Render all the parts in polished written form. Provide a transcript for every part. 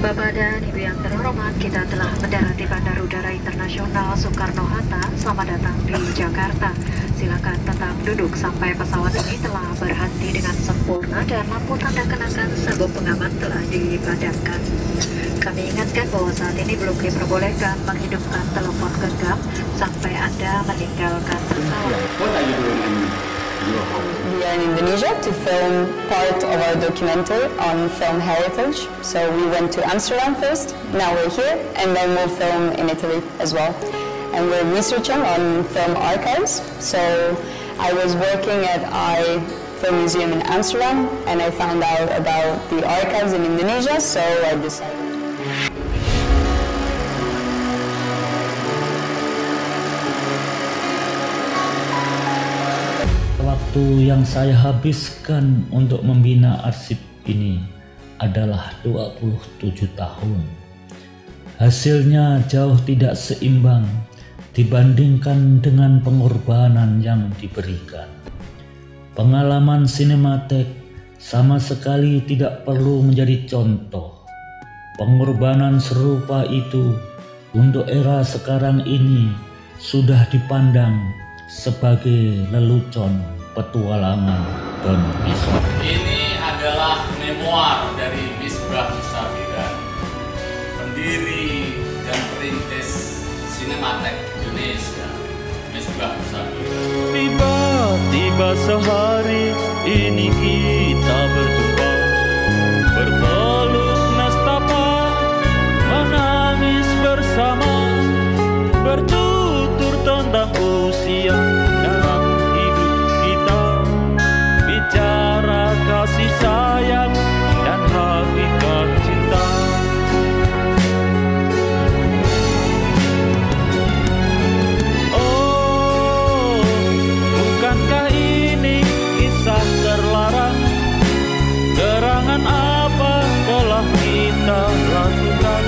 Bapak dan Ibu yang terhormat, kita telah mendarat di Bandara Udara Internasional Soekarno-Hatta. Selamat datang di Jakarta. Silakan tetap duduk sampai pesawat ini telah berhenti dengan sempurna dan lampu tanda kenakan sabuk pengaman telah dipadamkan. Kami ingatkan bahwa saat ini belum diperbolehkan menghidupkan telepon genggam sampai Anda meninggalkan pesawat. We are in Indonesia to film part of our documentary on film heritage. So we went to Amsterdam first, now we're here, and then we'll film in Italy as well. And we're researching on film archives. So I was working at our film museum in Amsterdam, and I found out about the archives in Indonesia, so I decided. Waktu yang saya habiskan untuk membina arsip ini adalah 27 tahun. Hasilnya jauh tidak seimbang dibandingkan dengan pengorbanan yang diberikan. Pengalaman sinematek sama sekali tidak perlu menjadi contoh. Pengorbanan serupa itu untuk era sekarang ini sudah dipandang sebagai lelucon petualangan Don Misbah. Ini adalah memoir dari Misbah Sabira, pendiri dan perintis sinematek Indonesia. Misbah Sabira. Tiba-tiba sehari ini kita berjumpa, berpeluk nestapa, menangis bersama, bertutur tentang usia dalam hidup kita, bicara kasih sayang dan hakikat cinta. Oh, bukankah ini kisah terlarang? Gerangan apa telah kita lakukan?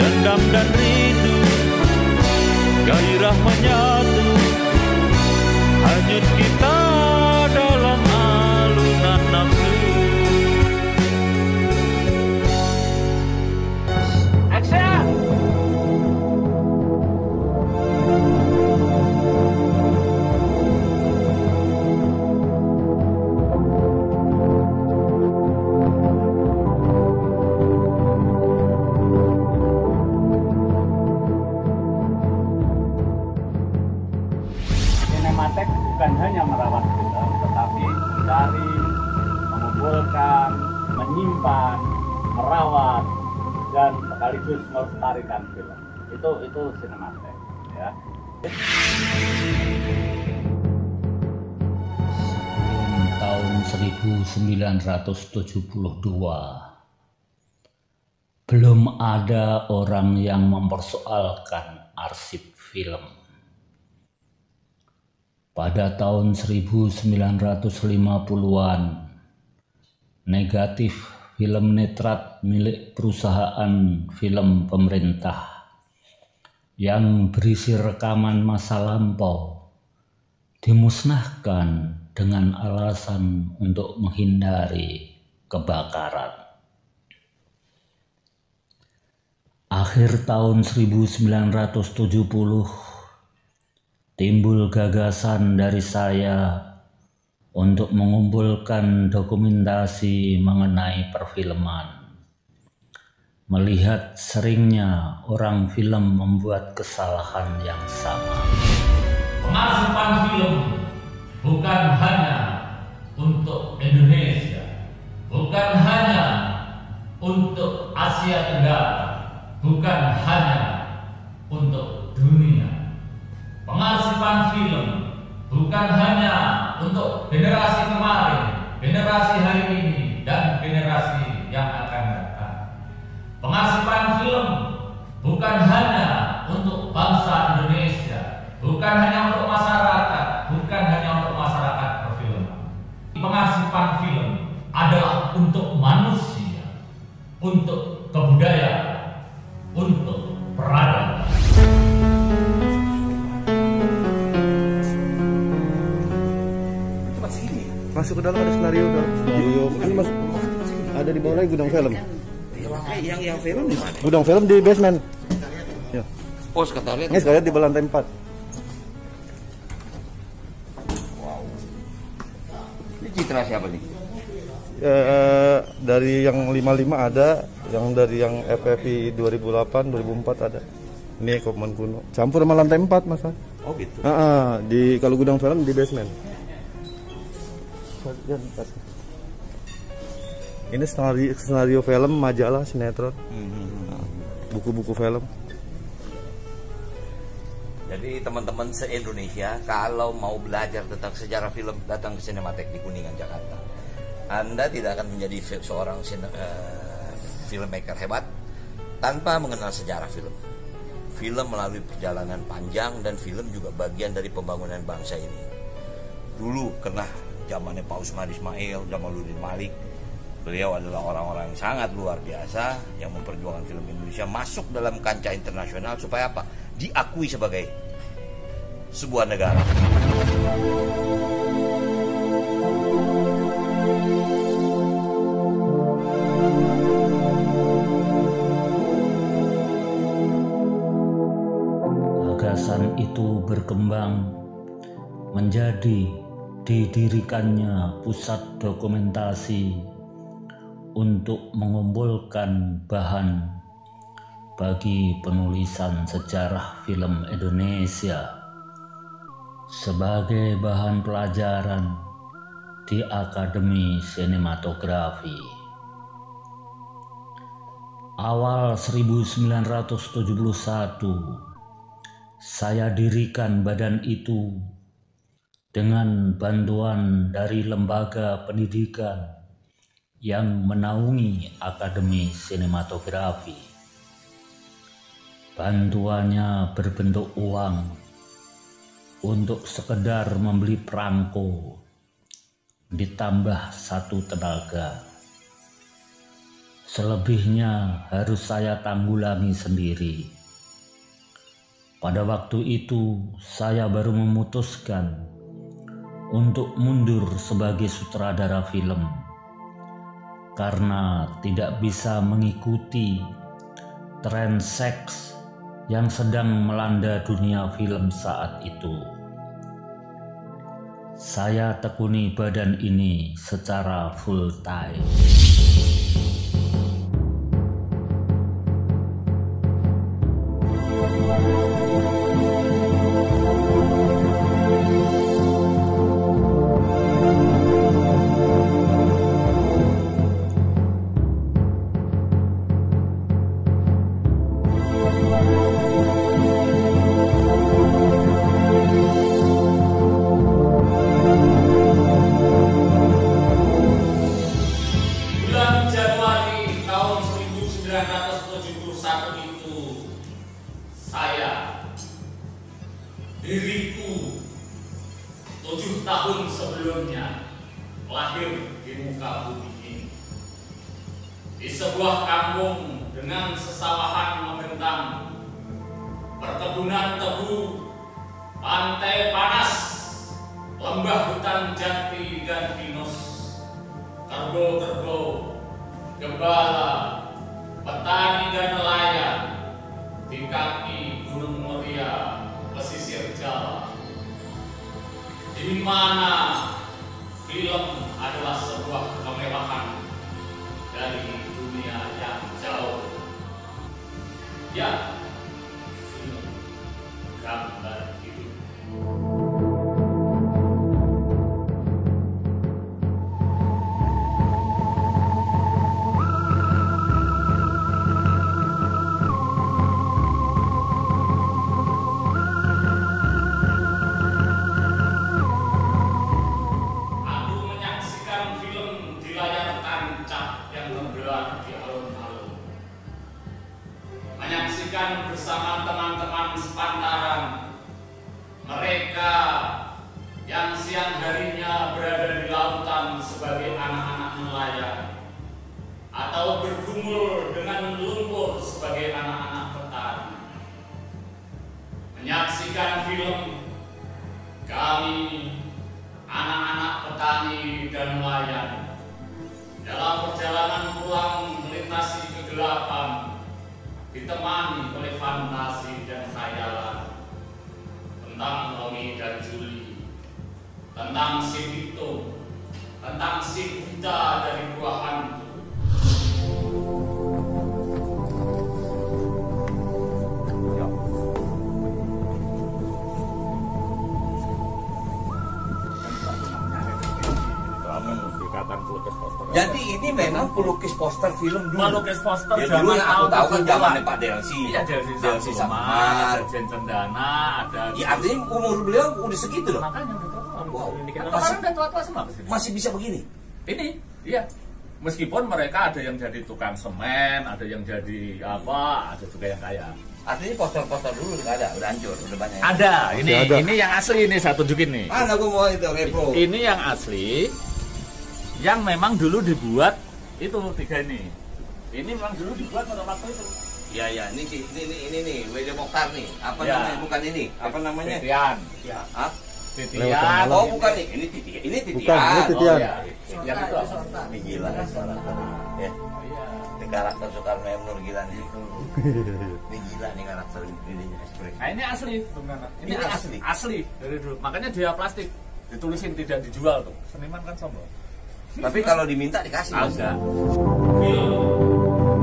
Dendam dan rindu, gairah menyatu, hanyut kita dalam alunan nafsu. Action! Sinematek bukan hanya merawat film, tetapi mencari, mengumpulkan, menyimpan, merawat, dan sekaligus melestarikan film. Itu sinematek, ya. Tahun 1972 belum ada orang yang mempersoalkan arsip film. Pada tahun 1950-an, negatif film netrat milik perusahaan film pemerintah yang berisi rekaman masa lampau dimusnahkan dengan alasan untuk menghindari kebakaran. Akhir tahun 1970, timbul gagasan dari saya untuk mengumpulkan dokumentasi mengenai perfilman. Melihat seringnya orang film membuat kesalahan yang sama. Pengarsipan film bukan hanya untuk Indonesia, bukan hanya untuk Asia Tenggara, bukan hanya untuk dunia. Pengarsipan film bukan hanya untuk generasi kemarin, generasi hari ini, dan generasi yang akan datang. Pengarsipan film bukan hanya untuk bangsa Indonesia, bukan hanya untuk masyarakat, bukan hanya untuk masyarakat perfilman. Pengarsipan film adalah untuk manusia, untuk kebudayaan, untuk peradaban. Masuk ke dalam ada skenario, ini masuk ada di bawah lagi gudang film. Yang film di mana? Gudang film di basement. Ya. Oh, sekretariat. Ini sekalian di lantai 4. Wow. Ini citra siapa nih? Dari yang 55 ada, yang dari yang FFI 2008, 2004 ada. Ini Kopman kuno. Campur sama lantai 4, Mas. Oh, gitu. Di kalau gudang film di basement. Ini skenario film, majalah, sinetron. Buku-buku film. Jadi teman-teman se-Indonesia kalau mau belajar tentang sejarah film, datang ke Cinematek di Kuningan, Jakarta. Anda tidak akan menjadi seorang filmmaker hebat tanpa mengenal sejarah film. Film melalui perjalanan panjang, dan film juga bagian dari pembangunan bangsa ini. Dulu kena zamannya Pak Usman Ismail, Jamaluddin Malik. Beliau adalah orang-orang yang sangat luar biasa yang memperjuangkan film Indonesia masuk dalam kancah internasional supaya apa? Diakui sebagai sebuah negara. Gagasan itu berkembang menjadi didirikannya pusat dokumentasi untuk mengumpulkan bahan bagi penulisan sejarah film Indonesia sebagai bahan pelajaran di Akademi Sinematografi. Awal 1971 saya dirikan badan itu dengan bantuan dari lembaga pendidikan yang menaungi Akademi Sinematografi. Bantuannya berbentuk uang untuk sekedar membeli perangko, ditambah 1 tenaga. Selebihnya harus saya tanggulangi sendiri. Pada waktu itu saya baru memutuskan untuk mundur sebagai sutradara film karena tidak bisa mengikuti tren seks yang sedang melanda dunia film saat itu. Saya tekuni badan ini secara full time. Diriku 7 tahun sebelumnya lahir di muka bumi ini, di sebuah kampung dengan sesawahan membentang, perkebunan tebu, pantai panas, lembah hutan jati dan pinus, kerbau-kerbau, gembala, petani dan nelayan di kaki Gunung Muria, pesisir Jawa, di mana film adalah sebuah kemewahan dari dunia yang jauh. Ya, film gambar hidup. Menyaksikan bersama teman-teman sepantaran, mereka yang siang harinya berada di lautan sebagai anak-anak nelayan, atau bergumul dengan lumpur sebagai anak-anak petani. Menyaksikan film kami, anak-anak petani dan nelayan, dalam perjalanan pulang melintasi kegelapan ditemani oleh fantasi dan khayalan tentang Romi dan Juli, tentang si Vito, tentang si buta dari buah hantu. Jadi ini memang pelukis poster film dulu. Melukis poster ya, zaman dulu yang aku tahu kan tahun zamannya Pak Delsi. Iya, Delsi Samar, ada Jen Cendana, ada. Ya artinya umur beliau udah segitu loh. Makanya udah tua. Wow. Masih udah tua semua. Masih bisa begini. Ini, iya. Meskipun mereka ada yang jadi tukang semen, ada yang jadi apa, ada juga yang kaya. Artinya poster-poster dulu nggak ada, udah hancur, udah banyak. Ada, ini yang asli ini saya tunjukin nih. Mana aku mau itu repro. Ini yang asli, yang memang dulu dibuat itu 3 ini. Ini memang dulu dibuat pada waktu itu. Iya iya, ini nih, W.D. Mokhtar nih. Apa Ya. namanya? Bukan ini. Apa namanya? Titian. Ya. Hah? Titian. Oh, bukan nih. Ini Titian. Ini Titian. Bukan, ini Titian. Oh, ya. Titian itu apa? Ini gila suara tadi. Ya. Ini karakter Soekarno M. Nur gila nih. Ini gila nih karakter ini ekspresi. Nah, ini asli, ini Ini asli. asli dari dulu. Makanya dia plastik. Ditulisin tidak dijual tuh. Seniman kan sombong. Tapi kalau diminta dikasih. Ada.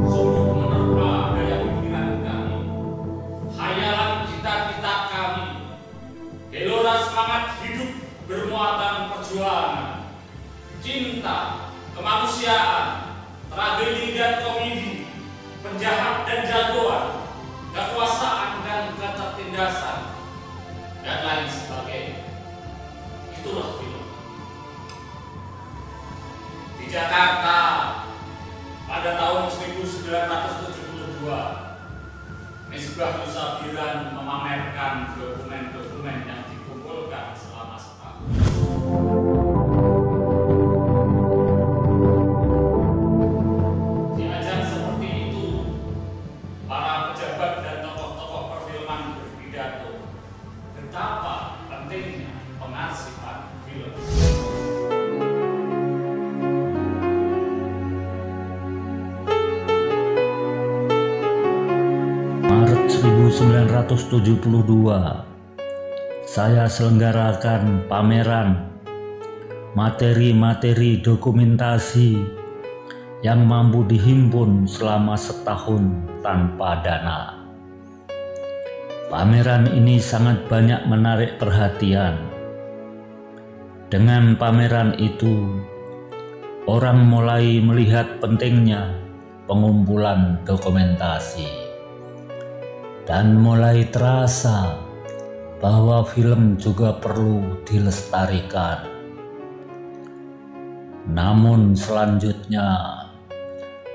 Sungguh menerpa daya pikiran kami, hayalan cita-cita kami, gelora semangat hidup bermuatan perjuangan, cinta, kemanusiaan, tragedi dan komedi, penjahat dan jagoan, kekuasaan dan ketertindasan, dan lain sebagainya. Itulah film. Di Jakarta pada tahun 1972, Misbah Yusabiran memamerkan dokumen-dokumen yang dikumpulkan selama setahun. Di ajang seperti itu, para pejabat dan tokoh-tokoh perfilman berpidato betapa pentingnya pengarsipan film. Maret 1972, saya selenggarakan pameran materi-materi dokumentasi yang mampu dihimpun selama setahun tanpa dana. Pameran ini sangat banyak menarik perhatian. Dengan pameran itu, orang mulai melihat pentingnya pengumpulan dokumentasi. Dan mulai terasa bahwa film juga perlu dilestarikan. Namun selanjutnya,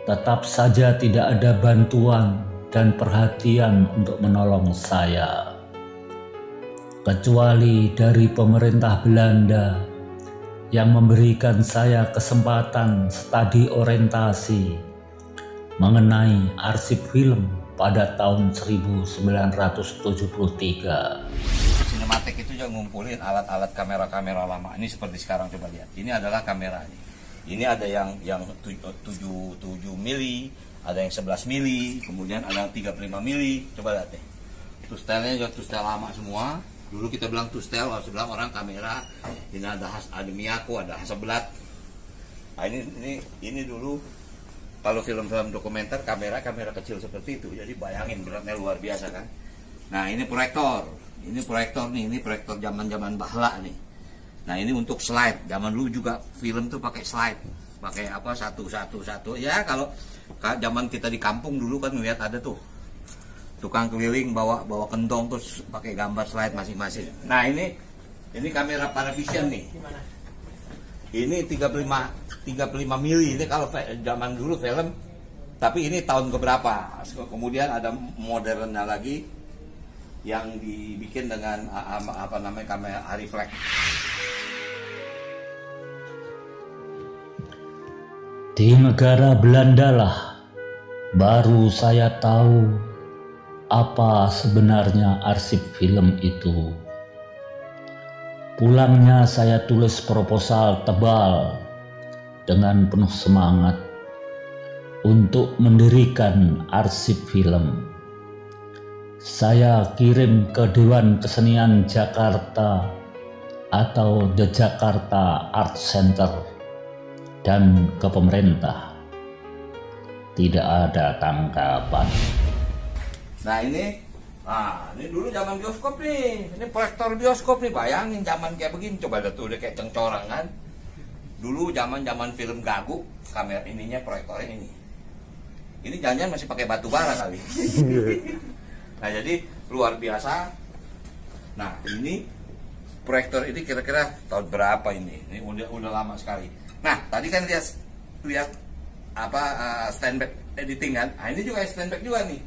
tetap saja tidak ada bantuan dan perhatian untuk menolong saya. Kecuali dari pemerintah Belanda yang memberikan saya kesempatan studi orientasi mengenai arsip film pada tahun 1973. Sinematek itu juga ngumpulin alat-alat kamera-kamera lama. Ini seperti sekarang, coba lihat. Ini adalah kameranya. Ini ada yang 7 mili, ada yang 11 mili, kemudian ada yang 35 mili. Coba lihat deh. Tustelnya juga tustel lama semua. Dulu kita bilang tustel, kalau sebelah orang kamera. Ini ada Miyako, ada Hasselblad. Nah, ini dulu kalau film-film dokumenter kamera kecil seperti itu, jadi bayangin beratnya luar biasa kan. Nah ini proyektor nih, ini proyektor zaman bahla nih. Nah ini untuk slide, zaman dulu juga film tuh pakai slide, pakai apa satu. Ya kalau zaman kita di kampung dulu kan ngeliat ada tuh tukang keliling bawa kentong terus pakai gambar slide masing-masing. Nah ini kamera Panavision nih. Ini 35 mili, ini kalau zaman dulu film, tapi ini tahun keberapa. Kemudian ada modernnya lagi yang dibikin dengan apa namanya kamera refleks. Di negara Belanda lah baru saya tahu apa sebenarnya arsip film itu. Pulangnya saya tulis proposal tebal dengan penuh semangat untuk mendirikan arsip film. Saya kirim ke Dewan Kesenian Jakarta atau The Jakarta Art Center dan ke pemerintah. Tidak ada tanggapan. Nah ini dulu zaman bioskop nih, ini proyektor bioskop nih, bayangin zaman kayak begini, coba ada tuh udah kayak cengcorang kan. Dulu zaman film gagu, kamera ininya proyektornya ini. Ini jangan-jangan masih pakai batu bara kali. Nah jadi luar biasa. Nah ini proyektor ini kira-kira tahun berapa ini? Ini udah lama sekali. Nah tadi kan lihat apa standback editing kan? Nah ini juga standback juga nih.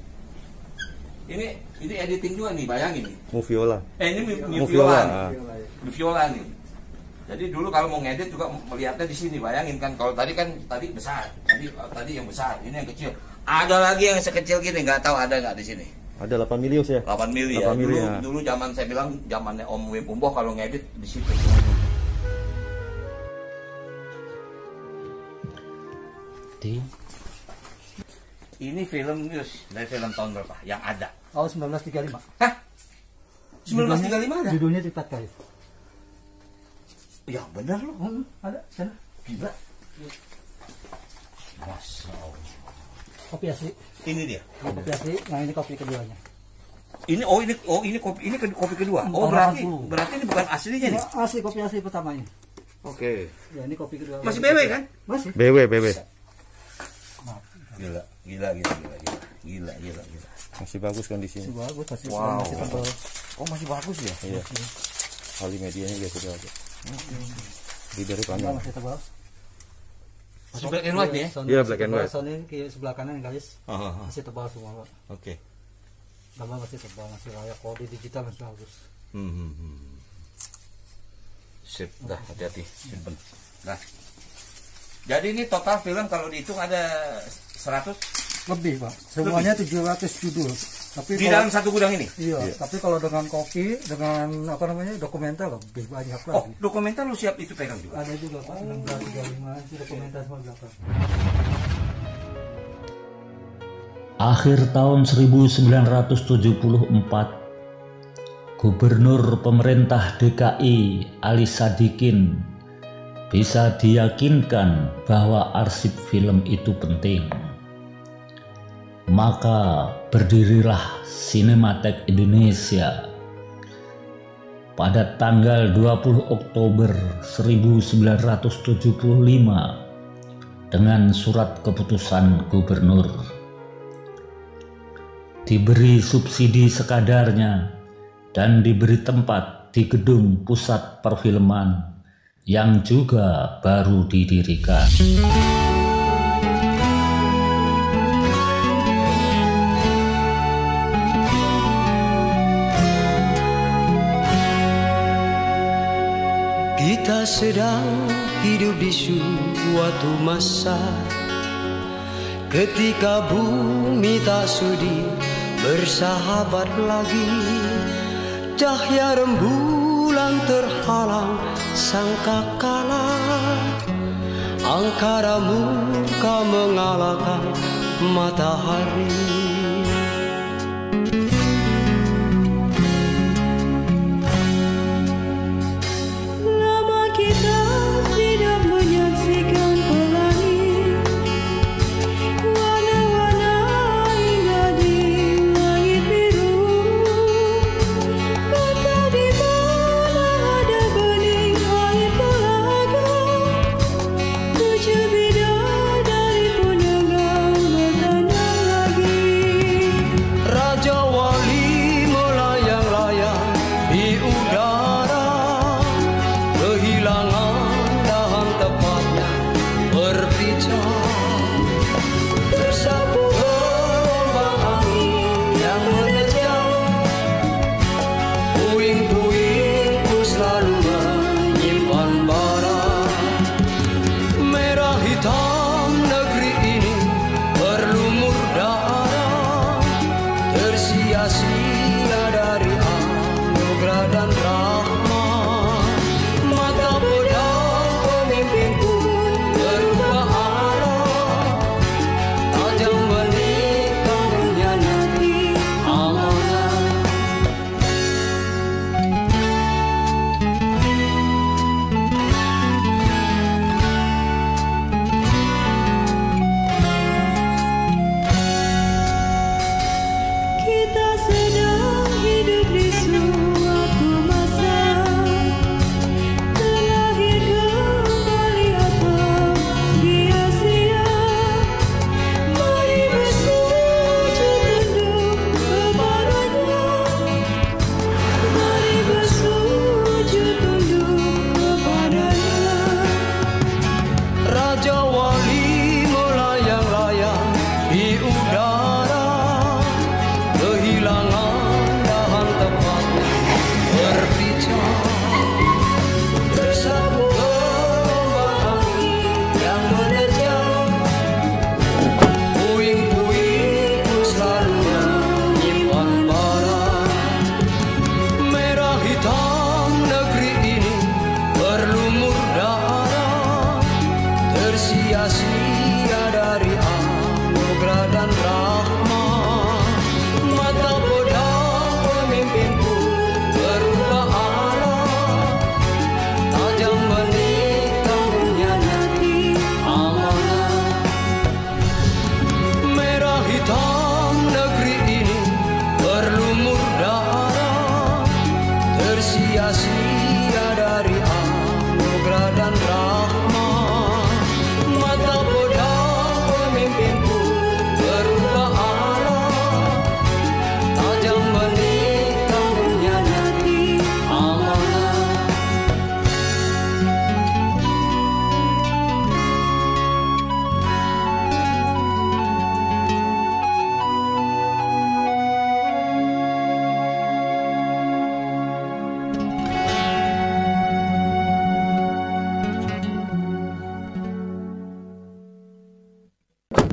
Ini editing juga nih, bayangin nih. Moviola. Ini Moviola nih. Jadi dulu kalau mau ngedit juga melihatnya di sini, bayangin kan. Kalau tadi besar, tadi yang besar, ini yang kecil. Ada lagi yang sekecil gini, nggak tahu ada nggak di sini. Ada 8 mili ya? 8 mili ya. Dulu zaman saya bilang zamannya Om Wim Umboh kalau ngedit di situ. Ini film dari film tahun berapa? Yang ada? Oh 1935. Hah? 1935 ada? Judulnya Cepat Kali. Ya benar loh. Ada sana. Gila. Masya Allah. Kopi asli. Ini dia. Kopi asli. Nah ini kopi keduanya. Ini kopi kedua. Oh berarti ini bukan aslinya nih. Asli, kopi asli pertama ini. Oke. Ya ini kopi kedua. Masih BW kan? Masih. BW. Gila. Masih bagus kondisinya. Masih bagus, masih tebal. Oh masih bagus ya? Iya. Kali medianya juga sudah ada. Di dari panjang. Masih tebal. Masih black and white ya? Iya black and white. Sony sebelah kanan guys. Masih tebal semua Pak. Oke. Gambar masih tebal, masih layak, kode digital masih bagus. Sip, dah hati-hati, simpen. Nah, jadi ini total film kalau dihitung ada 100 lebih Pak. Semuanya 700 judul. Tapi di dalam satu gudang ini. Iya. Tapi kalau dengan kopi, dengan dokumenter lebih banyak lagi. Oh, dokumenter lu siap itu pegang juga? Ada juga Pak. 1635 itu dokumenter semua belakang. Akhir tahun 1974, Gubernur Pemerintah DKI Ali Sadikin bisa diyakinkan bahwa arsip film itu penting. Maka berdirilah Sinematek Indonesia pada tanggal 20 Oktober 1975 dengan surat keputusan gubernur. Diberi subsidi sekadarnya dan diberi tempat di gedung pusat perfilman yang juga baru didirikan. Kita sedang hidup di suatu masa ketika bumi tak sudi bersahabat lagi. Cahaya rembulan terhalang sangkakala, angkara murka mengalahkan matahari.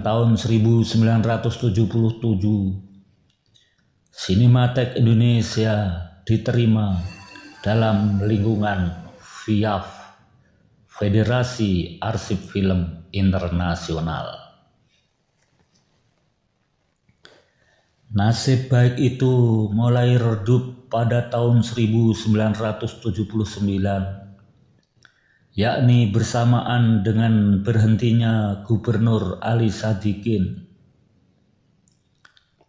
tahun 1977, Sinematek Indonesia diterima dalam lingkungan FIAF, Federasi Arsip Film Internasional. Nasib baik itu mulai redup pada tahun 1979, yakni bersamaan dengan berhentinya Gubernur Ali Sadikin.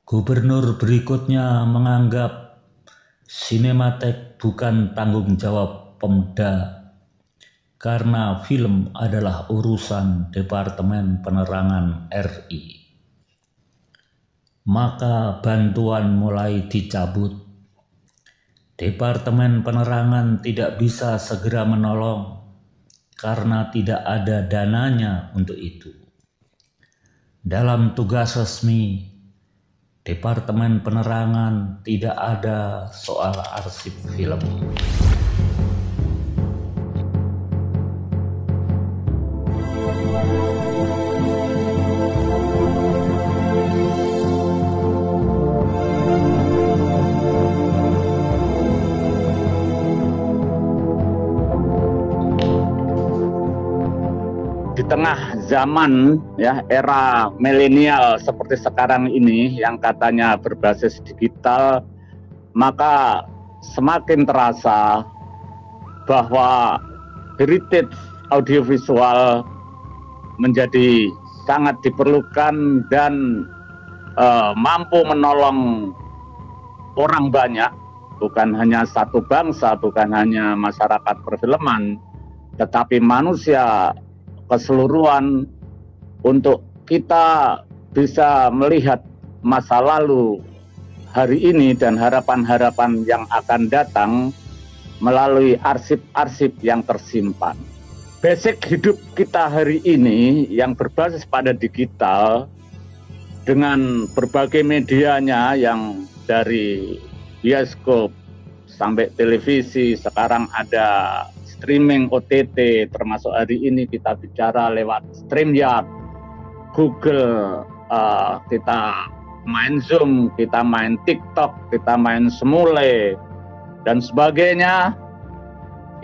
Gubernur berikutnya menganggap Sinematek bukan tanggung jawab Pemda karena film adalah urusan Departemen Penerangan RI. Maka bantuan mulai dicabut. Departemen Penerangan tidak bisa segera menolong karena tidak ada dananya untuk itu. Dalam tugas resmi, Departemen Penerangan tidak ada soal arsip film. Di tengah zaman ya era milenial seperti sekarang ini yang katanya berbasis digital, maka semakin terasa bahwa heritage audiovisual menjadi sangat diperlukan dan mampu menolong orang banyak, bukan hanya satu bangsa, bukan hanya masyarakat perfilman, tetapi manusia keseluruhan, untuk kita bisa melihat masa lalu, hari ini, dan harapan-harapan yang akan datang melalui arsip-arsip yang tersimpan. Basic hidup kita hari ini yang berbasis pada digital dengan berbagai medianya yang dari bioskop sampai televisi, sekarang ada streaming OTT, termasuk hari ini kita bicara lewat StreamYard, Google, kita main Zoom, kita main TikTok, kita main Semule, dan sebagainya.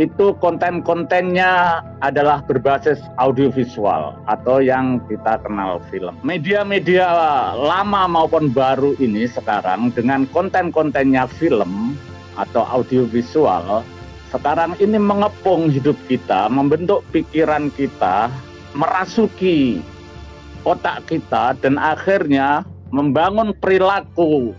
Itu konten-kontennya adalah berbasis audiovisual atau yang kita kenal film. Media-media lama maupun baru ini sekarang dengan konten-kontennya film atau audiovisual sekarang ini mengepung hidup kita, membentuk pikiran kita, merasuki otak kita, dan akhirnya membangun perilaku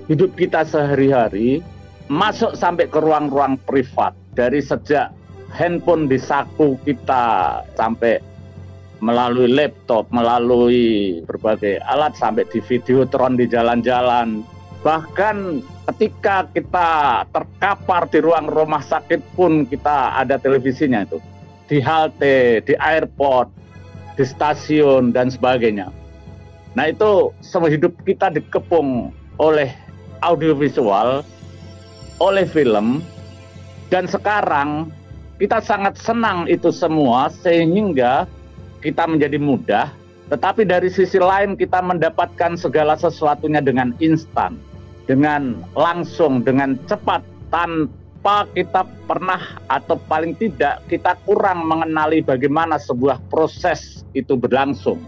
hidup kita sehari-hari, masuk sampai ke ruang-ruang privat. Dari sejak handphone di saku kita, sampai melalui laptop, melalui berbagai alat, sampai di videotron di jalan-jalan. Bahkan ketika kita terkapar di ruang rumah sakit pun kita ada televisinya itu. Di halte, di airport, di stasiun, dan sebagainya. Nah itu semua hidup kita dikepung oleh audiovisual, oleh film. Dan sekarang kita sangat senang itu semua sehingga kita menjadi mudah. Tetapi dari sisi lain kita mendapatkan segala sesuatunya dengan instan, dengan langsung, dengan cepat, tanpa kita pernah atau paling tidak kita kurang mengenali bagaimana sebuah proses itu berlangsung.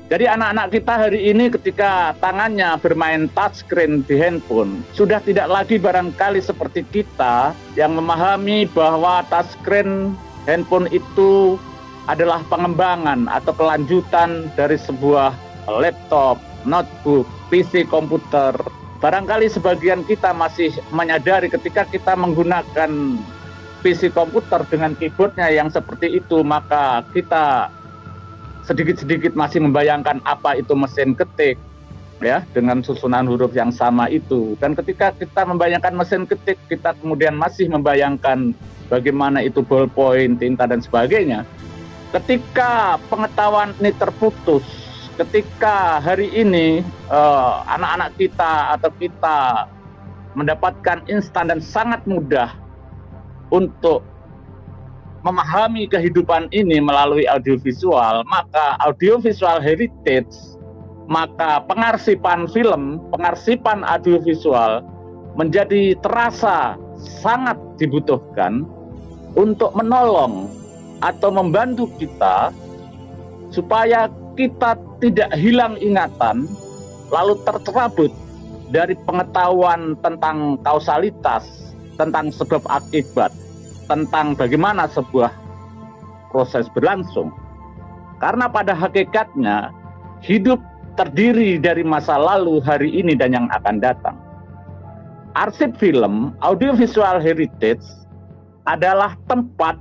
Jadi anak-anak kita hari ini ketika tangannya bermain touchscreen di handphone, sudah tidak lagi barangkali seperti kita yang memahami bahwa touchscreen handphone itu adalah pengembangan atau kelanjutan dari sebuah laptop, notebook, PC komputer. Barangkali sebagian kita masih menyadari ketika kita menggunakan PC komputer dengan keyboardnya yang seperti itu, maka kita sedikit-sedikit masih membayangkan apa itu mesin ketik, ya, dengan susunan huruf yang sama itu. Dan ketika kita membayangkan mesin ketik, kita kemudian masih membayangkan bagaimana itu ballpoint, tinta, dan sebagainya. Ketika pengetahuan ini terputus, ketika hari ini anak-anak kita atau kita mendapatkan instan dan sangat mudah untuk memahami kehidupan ini melalui audiovisual, maka audiovisual heritage, maka pengarsipan film, pengarsipan audiovisual menjadi terasa sangat dibutuhkan untuk menolong atau membantu kita supaya kita tidak hilang ingatan lalu tercerabut dari pengetahuan tentang kausalitas, tentang sebab akibat, tentang bagaimana sebuah proses berlangsung. Karena pada hakikatnya hidup terdiri dari masa lalu, hari ini, dan yang akan datang. Arsip film, audiovisual heritage adalah tempat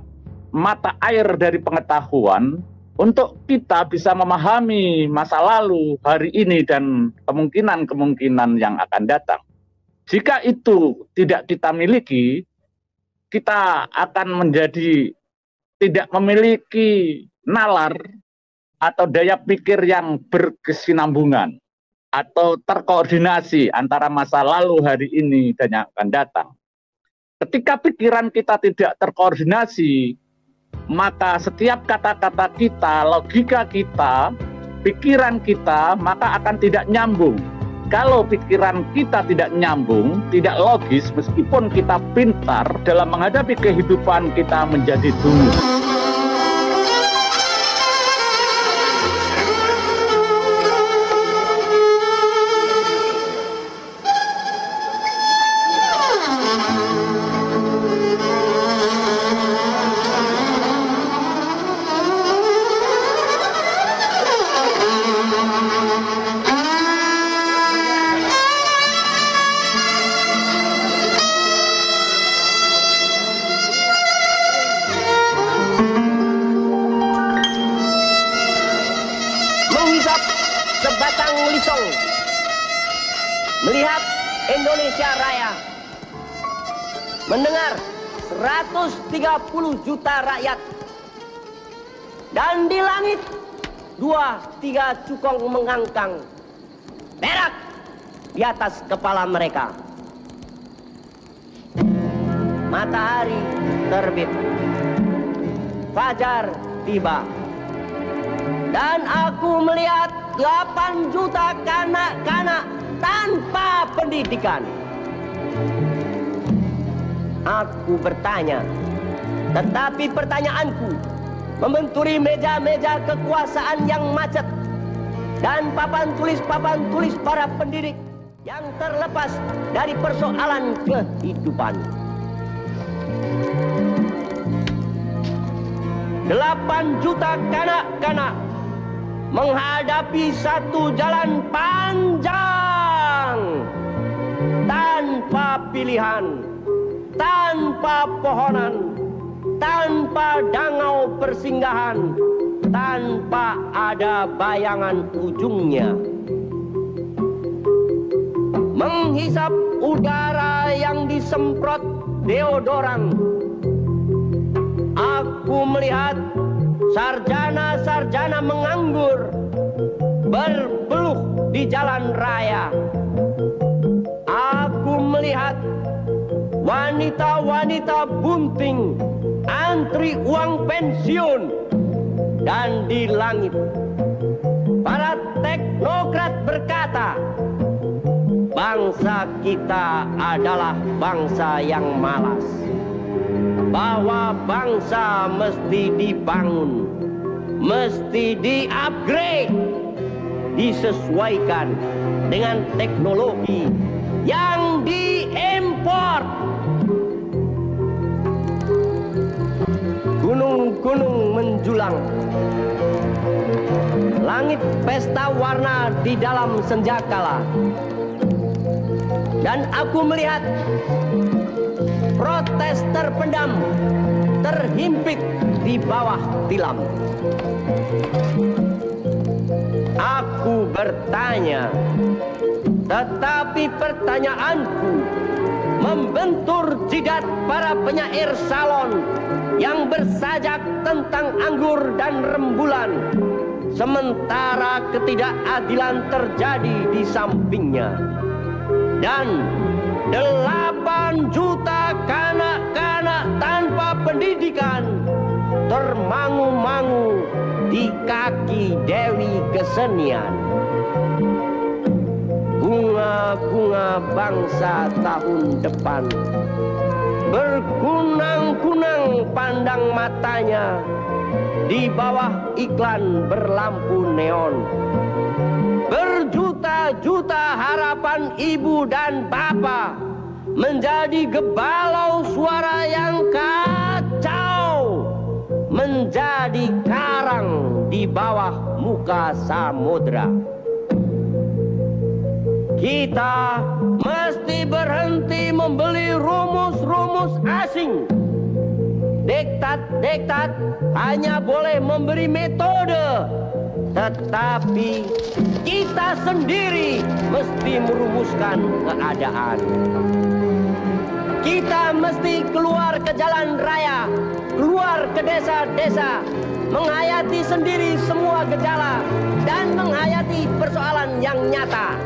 mata air dari pengetahuan untuk kita bisa memahami masa lalu, hari ini, dan kemungkinan-kemungkinan yang akan datang. Jika itu tidak kita miliki, kita akan menjadi tidak memiliki nalar atau daya pikir yang berkesinambungan atau terkoordinasi antara masa lalu, hari ini, dan yang akan datang. Ketika pikiran kita tidak terkoordinasi, maka setiap kata-kata kita, logika kita, pikiran kita, maka akan tidak nyambung. Kalau pikiran kita tidak nyambung, tidak logis, meskipun kita pintar dalam menghadapi kehidupan, kita menjadi dungu. Sebatang lisong melihat Indonesia Raya, mendengar 130 juta rakyat, dan di langit 2-3 cukong mengangkang perak di atas kepala mereka. Matahari terbit, fajar tiba, dan aku melihat 8 juta kanak-kanak tanpa pendidikan. Aku bertanya, tetapi pertanyaanku membenturi meja-meja kekuasaan yang macet dan papan tulis para pendidik yang terlepas dari persoalan kehidupan. 8 juta kanak-kanak menghadapi satu jalan panjang tanpa pilihan, tanpa pohonan, tanpa dangau persinggahan, tanpa ada bayangan ujungnya. Menghisap udara yang disemprot deodoran, aku melihat sarjana-sarjana menganggur berpeluh di jalan raya. Aku melihat wanita-wanita bunting antri uang pensiun. Dan di langit para teknokrat berkata, bangsa kita adalah bangsa yang malas, bahwa bangsa mesti dibangun, mesti di-upgrade, disesuaikan dengan teknologi yang diimpor. Gunung-gunung menjulang, langit pesta warna di dalam senjakala, dan aku melihat protes terpendam, terhimpit di bawah tilam. Aku bertanya, tetapi pertanyaanku membentur jidat para penyair salon yang bersajak tentang anggur dan rembulan, sementara ketidakadilan terjadi di sampingnya. Dan 8 juta kanak-kanak tanpa pendidikan termangu-mangu di kaki Dewi Kesenian. Bunga-bunga bangsa tahun depan berkunang-kunang pandang matanya di bawah iklan berlampu neon. Berjuta-juta harapan ibu dan bapak menjadi gebalau suara yang kacau, menjadi karang di bawah muka samudra. Kita mesti berhenti membeli rumus-rumus asing. Diktat-diktat hanya boleh memberi metode, tetapi kita sendiri mesti merumuskan keadaan. Kita mesti keluar ke jalan raya, keluar ke desa-desa, menghayati sendiri semua gejala dan menghayati persoalan yang nyata.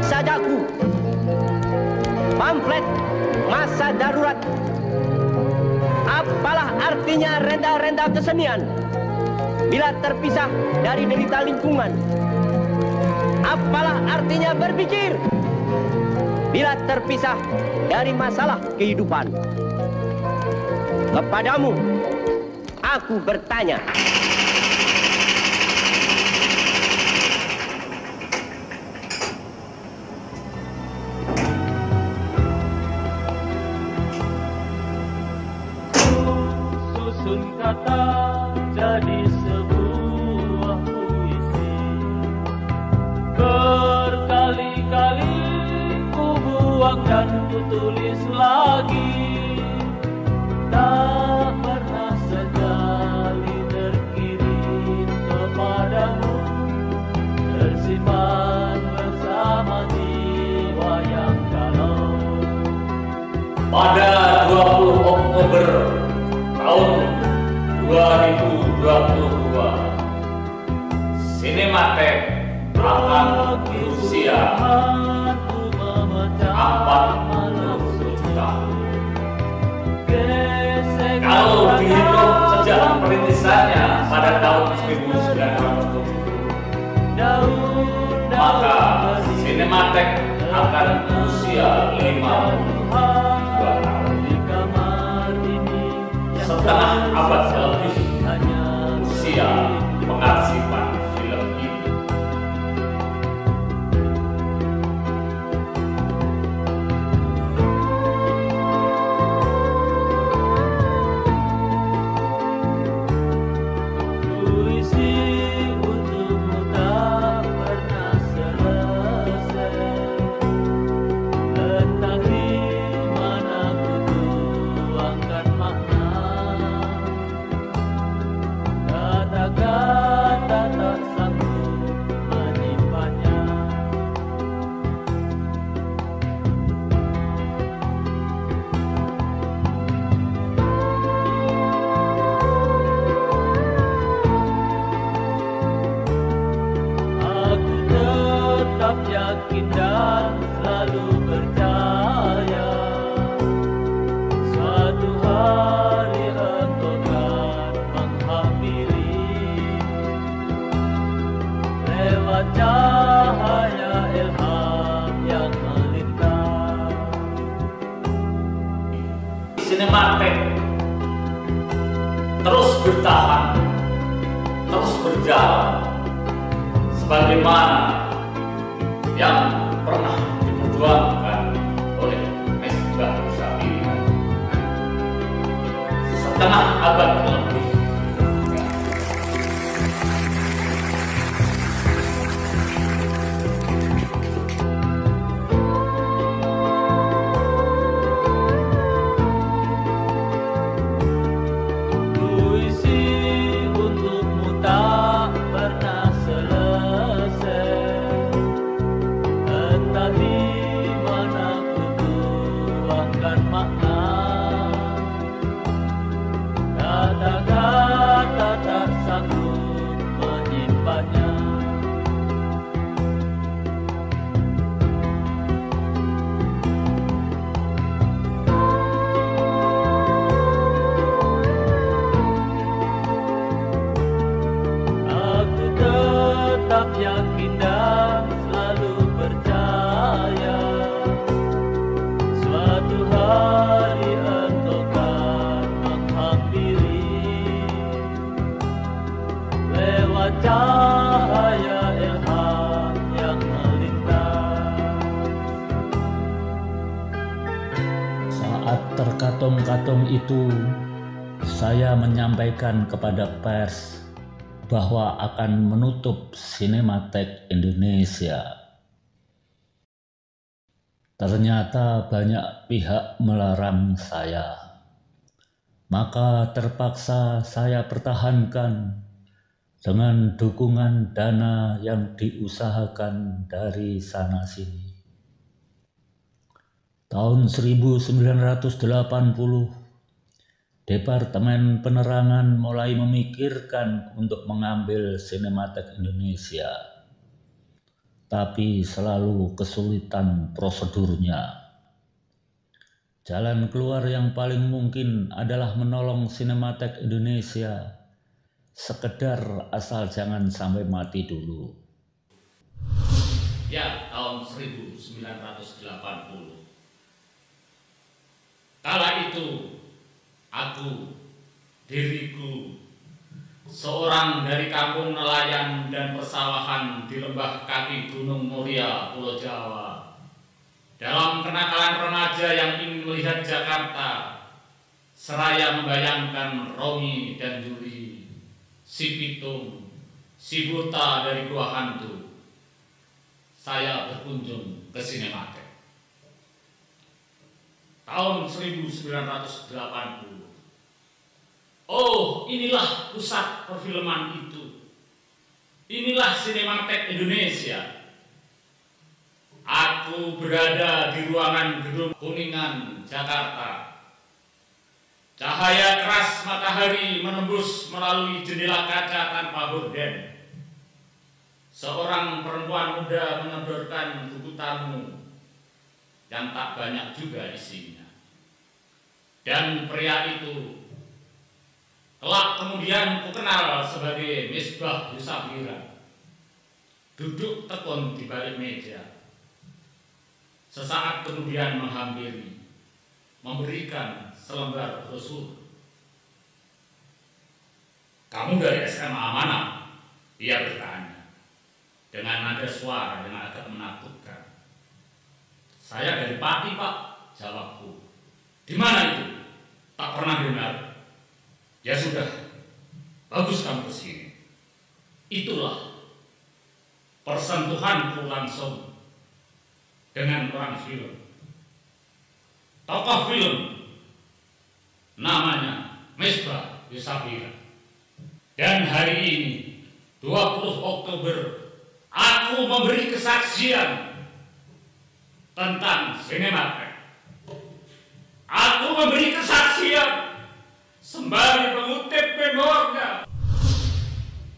Sadaku, pamflet masa darurat. Apalah artinya renda-renda kesenian bila terpisah dari derita lingkungan? Apalah artinya berpikir bila terpisah dari masalah kehidupan? Kepadamu, aku bertanya. Susun kata jadi sebuah puisi. Berkali-kali ku buang dan ku tulis lagi. Tak pernah sekali terkirim kepadamu, tersimpan bersama jiwa yang galau. Pada 20 Oktober tahun 2022, Cinematek akan berusia 40 tahun. Kalau dihitung sejak perintisannya pada tahun 1970, maka Cinematek akan berusia 52 tahun. Setengah abad lebih usia pengarsipan film ini. Puisi untukmu tak pernah selesai. Entah di mana ku tuangkan makna. Kata-kata tak sanggup menyimpannya. Aku tetap yakin dan selalu percaya, suatu hari engkau akan menghampiri lewat cahaya ilham yang melintas. Cinematek terus bertahan, terus berjalan sebagaimana yang pernah diperjuangkan oleh Mesbah Sabiri setengah abad lebih. Puisi untukmu tak pernah selesai. Entah di mana ku tuangkan makna. Kata cahaya ilham yang melintas. Saat terkatung-katung itu, saya menyampaikan kepada pers bahwa akan menutup Cinematek Indonesia. Ternyata banyak pihak melarang saya. Maka terpaksa saya pertahankan dengan dukungan dana yang diusahakan dari sana-sini. Tahun 1980, Departemen Penerangan mulai memikirkan untuk mengambil Cinematek Indonesia, tapi selalu kesulitan prosedurnya. Jalan keluar yang paling mungkin adalah menolong Cinematek Indonesia, sekedar asal jangan sampai mati dulu. Ya, tahun 1980. Kala itu, diriku, seorang dari kampung nelayan dan persawahan di lembah kaki Gunung Muria, Pulau Jawa, dalam kenakalan remaja yang ingin melihat Jakarta, seraya membayangkan Romi dan Juli, si Pitung, si Buta dari Gua Hantu, saya berkunjung ke Cinematek. Tahun 1980. Oh, inilah pusat perfilman itu. Inilah Cinematek Indonesia. Aku berada di ruangan gedung Kuningan, Jakarta. Cahaya keras matahari menembus melalui jendela kaca tanpa horden. Seorang perempuan muda menyodorkan buku tamu yang tak banyak juga isinya. Dan pria itu kelak kemudian kukenal sebagai Misbah Yusafira, duduk tekun di balik meja. Sesaat kemudian menghampiri, memberikan selembar brosur. "Kamu dari SMA mana?" Ia bertanya dengan nada suara yang agak menakutkan. "Saya dari Pati, Pak," jawabku. "Di mana itu?" "Tak pernah dengar." "Ya sudah, bagus kamu kesini." Itulah persentuhanku langsung dengan orang film. Tokoh film namanya Misbah Yusafira. Dan hari ini, 20 Oktober, aku memberi kesaksian tentang Cinematek. Aku memberi kesaksian sembari mengutip memornya.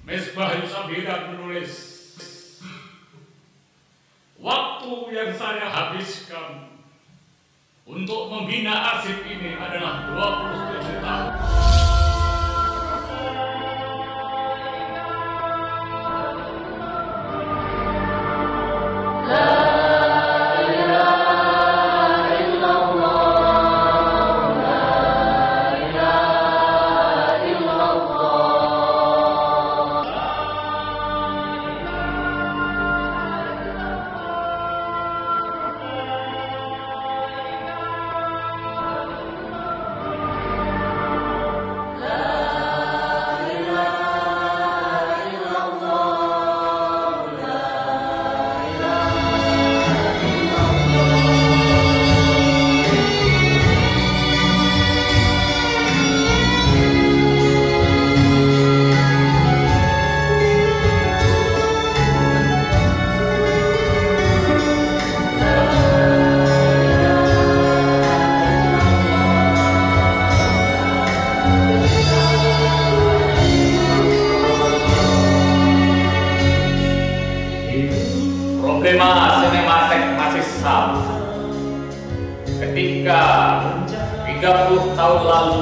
Misbah Yusafira menulis, "Waktu yang saya habiskan untuk membina arsip ini adalah 27 tahun. Problema Cinematek masih sama. Ketika 30 tahun lalu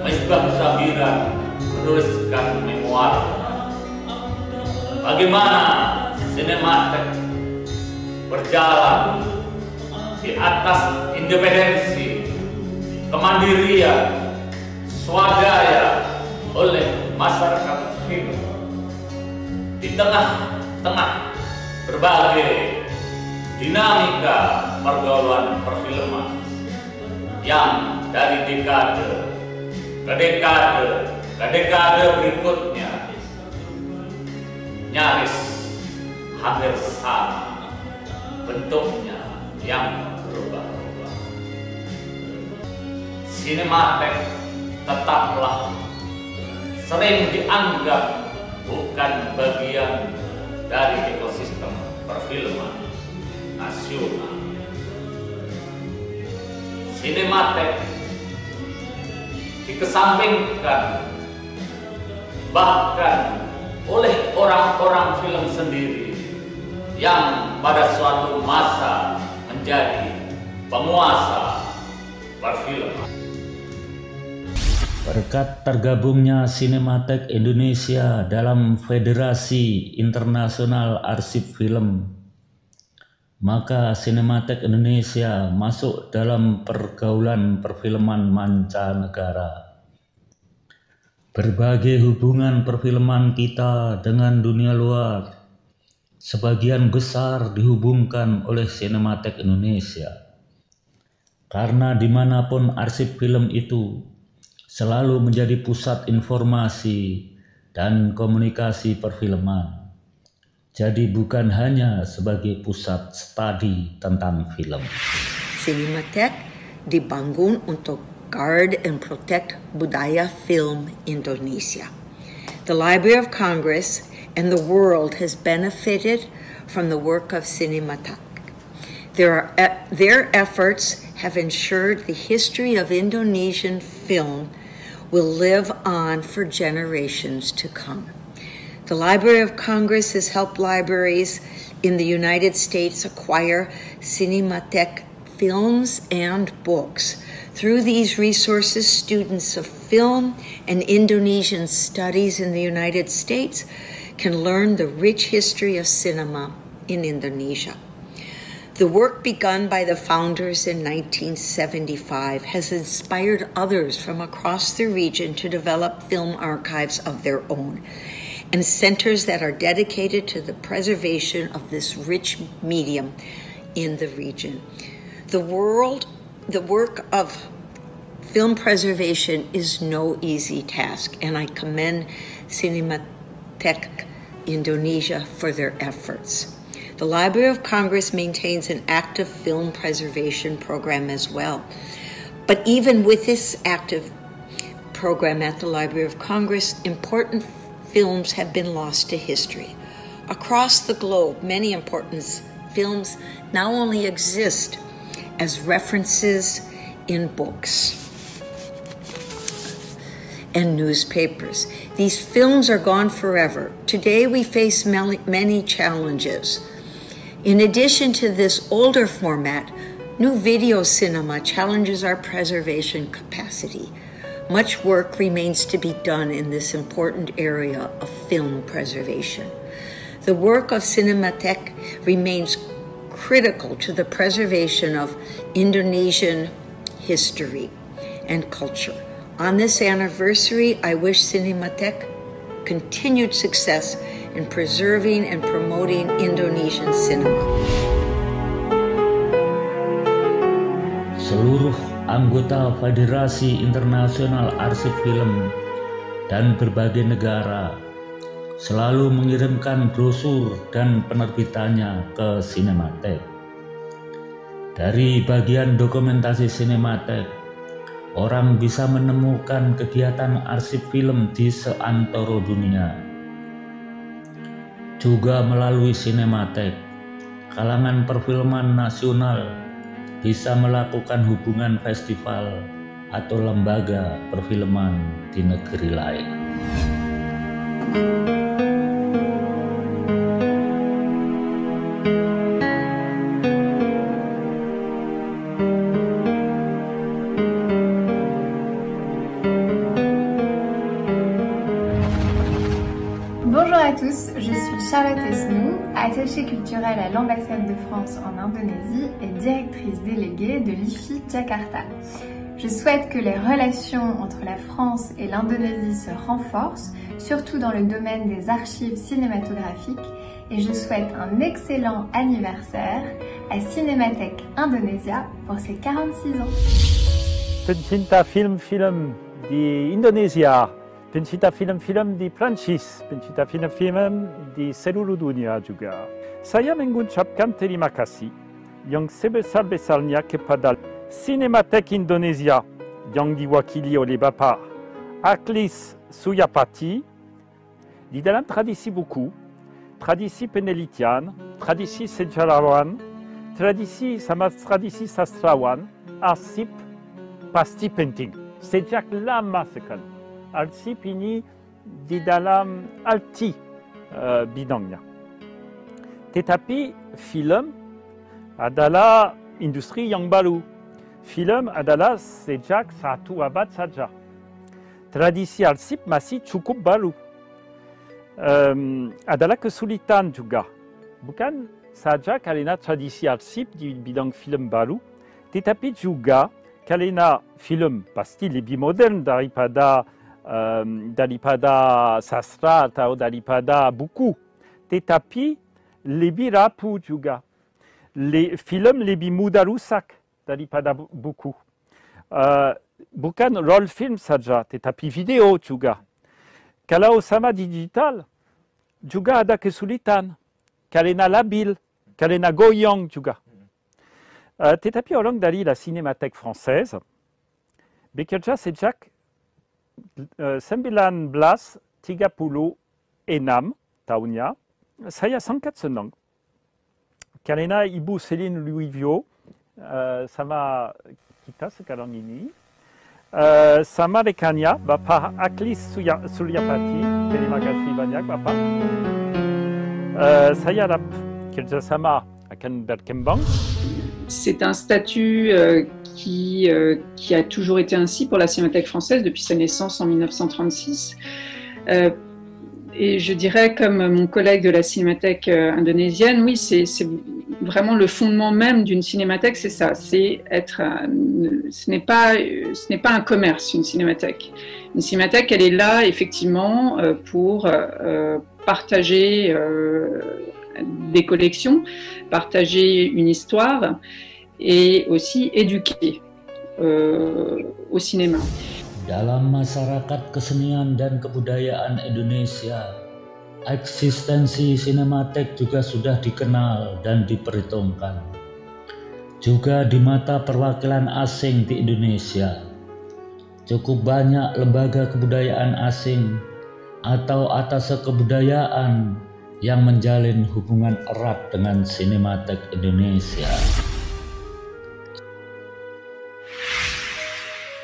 Misbah Yusafira menuliskan memoir bagaimana Cinematek berjalan di atas independensi, kemandirian, swadaya oleh masyarakat film. tengah-tengah berbagai dinamika pergaulan perfilman yang dari dekade ke dekade berikutnya nyaris hampir sama bentuknya yang berubah-ubah. Sinematek tetaplah sering dianggap bukan bagian dari ekosistem perfilman nasional. Sinematek dikesampingkan bahkan oleh orang-orang film sendiri yang pada suatu masa menjadi penguasa perfilman. Berkat tergabungnya Sinematek Indonesia dalam Federasi Internasional Arsip Film, maka Sinematek Indonesia masuk dalam pergaulan perfilman mancanegara. Berbagai hubungan perfilman kita dengan dunia luar sebagian besar dihubungkan oleh Sinematek Indonesia. Karena dimanapun arsip film itu selalu menjadi pusat informasi dan komunikasi perfilman. Jadi bukan hanya sebagai pusat studi tentang film. Sinematek dibangun untuk guard and protect budaya film Indonesia. The Library of Congress and the world has benefited from the work of Sinematek. Their efforts have ensured the history of Indonesian film will live on for generations to come. The Library of Congress has helped libraries in the United States acquire Sinematek films and books. Through these resources, students of film and Indonesian studies in the United States can learn the rich history of cinema in Indonesia. The work begun by the founders in 1975 has inspired others from across the region to develop film archives of their own and centers that are dedicated to the preservation of this rich medium in the region. The work of film preservation is no easy task, and I commend Sinematek Indonesia for their efforts. The Library of Congress maintains an active film preservation program as well. But even with this active program at the Library of Congress, important films have been lost to history. Across the globe, many important films now only exist as references in books and newspapers. These films are gone forever. Today we face many challenges. In addition to this older format, new video cinema challenges our preservation capacity. Much work remains to be done in this important area of film preservation. The work of Sinematek remains critical to the preservation of Indonesian history and culture. On this anniversary, I wish Sinematek continued success in preserving and promoting Indonesian cinema. Seluruh anggota Federasi Internasional Arsip Film dan berbagai negara selalu mengirimkan brosur dan penerbitannya ke Sinematek. Dari bagian dokumentasi Sinematek, orang bisa menemukan kegiatan arsip film di seantero dunia. Juga melalui Sinematek, kalangan perfilman nasional bisa melakukan hubungan festival atau lembaga perfilman di negeri lain. Bonjour à tous, je suis Charlotte Esnou, attachée culturelle à l'ambassade de France en Indonésie et directrice déléguée de l'IFI Jakarta. Je souhaite que les relations entre la France et l'Indonésie se renforcent, surtout dans le domaine des archives cinématographiques, et je souhaite un excellent anniversaire à Cinematheque Indonesia pour ses 46 ans. Pencinta film di Indonesia, pencinta film di Prancis, pencinta film di seluruh dunia juga. Saya mengucapkan terima kasih yang sebesar-besarnya kepada Cinematheque Indonesia yang diwakili oleh Bapak Achlis Suryapati di dalam tradisi buku, tradisi penelitian, tradisi sejarawan, tradisi sastrawan, arsip pasti penting. Sejak lama sekali, arsip ini di dalam arti bidangnya. Tetapi film adalah industri yang baru. Film adalah sejak 1 abad saja. Tradisi arsip masih cukup baru. Adalah kesulitan juga. Bukan saja karena tradisi arsip di bidang film baru, tetapi juga karena film pasti lebih modern daripada sastra atau daripada buku. Tetapi lebih rapuh juga. Film lebih mudah rusak daripada buku. Bukan roll film saja, tetapi video juga. Kalau sama digital, juga ada kesulitan. Karena labil, karena goyang juga. Tetapi orang dari la Cinémathèque Française bekerja sejak 1936 tahunnya. Saya sangat senang. Karena Ibu Céline Louisviau sama kita sekarang ini, sama rekannya Bapak Achlis Suryapati. Terima kasih banyak Bapak. Saya harap kerjasama akan berkembang. C'est un statut qui a toujours été ainsi pour la Cinémathèque française depuis sa naissance en 1936. Et je dirais, comme mon collègue de la Cinémathèque indonésienne, oui, c'est vraiment le fondement même d'une cinémathèque, c'est ça, c'est être, ce n'est pas un commerce, une cinémathèque. Une cinémathèque, elle est là, effectivement, pour partager des collections, partager une histoire et aussi éduquer au cinéma. Dalam masyarakat kesenian dan kebudayaan Indonesia, eksistensi Cinematheque juga sudah dikenal dan diperhitungkan. Juga di mata perwakilan asing di Indonesia, cukup banyak lembaga kebudayaan asing atau atase kebudayaan yang menjalin hubungan erat dengan Cinematheque Indonesia.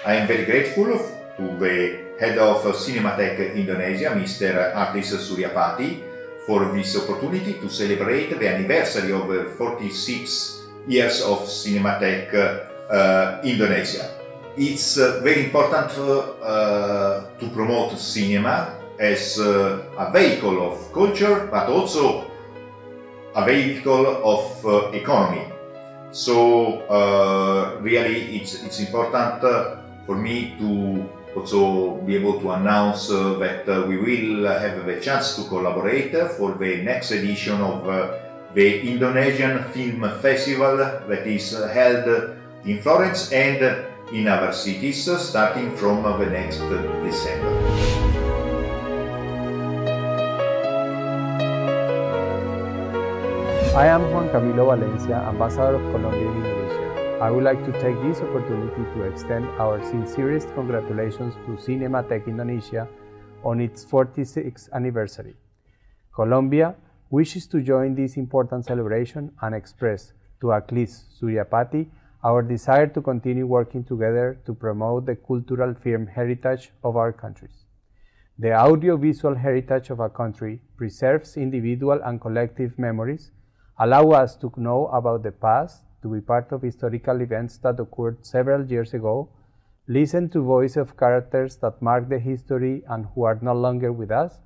I am very grateful to the head of Cinematheque Indonesia, Mr. Achlis Suryapati, for this opportunity to celebrate the anniversary of 46 years of Cinematheque Indonesia. It's very important to promote cinema as a vehicle of culture, but also a vehicle of economy. So really it's important for me to also be able to announce that we will have the chance to collaborate for the next edition of the Indonesian Film Festival that is held in Florence and in other cities starting from the next December. I am Juan Camilo Valencia, Ambassador of Colombia in Indonesia. I would like to take this opportunity to extend our sincerest congratulations to Cinematheque Indonesia on its 46th anniversary. Colombia wishes to join this important celebration and express to Achlis Suryapati our desire to continue working together to promote the cultural film heritage of our countries. The audiovisual heritage of a country preserves individual and collective memories, allow us to know about the past, to be part of historical events that occurred several years ago, listen to voice of characters that mark the history and who are no longer with us,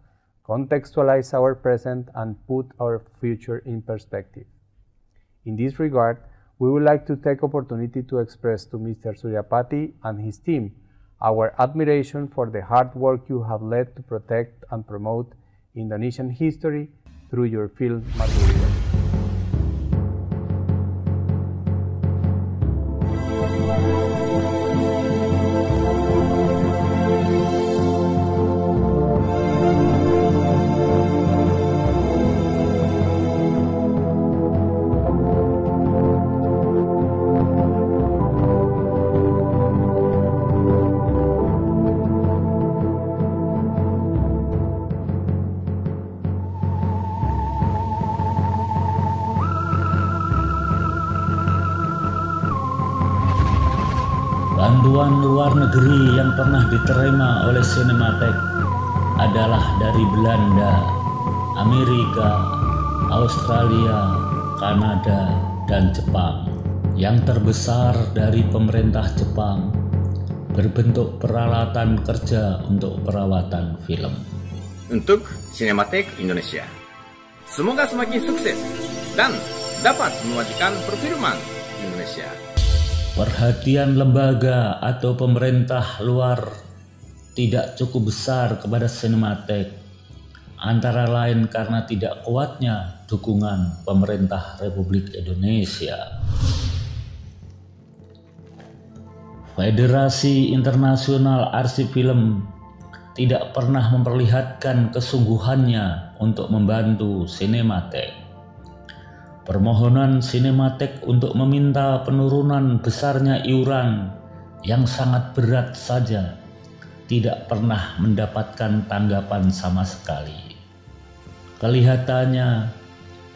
contextualize our present and put our future in perspective. In this regard, We would like to take opportunity to express to Mr. Suryapati and his team our admiration for the hard work you have led to protect and promote Indonesian history through your film material. Bantuan luar negeri yang pernah diterima oleh Cinematheque adalah dari Belanda, Amerika, Australia, Kanada, dan Jepang. Yang terbesar dari pemerintah Jepang berbentuk peralatan kerja untuk perawatan film. Untuk Cinematheque Indonesia, semoga semakin sukses dan dapat memajukan perfilman Indonesia. Perhatian lembaga atau pemerintah luar tidak cukup besar kepada Cinematheque, antara lain karena tidak kuatnya dukungan pemerintah Republik Indonesia. Federasi Internasional Arsip Film tidak pernah memperlihatkan kesungguhannya untuk membantu Cinematheque. Permohonan Cinematheque untuk meminta penurunan besarnya iuran yang sangat berat saja tidak pernah mendapatkan tanggapan sama sekali. Kelihatannya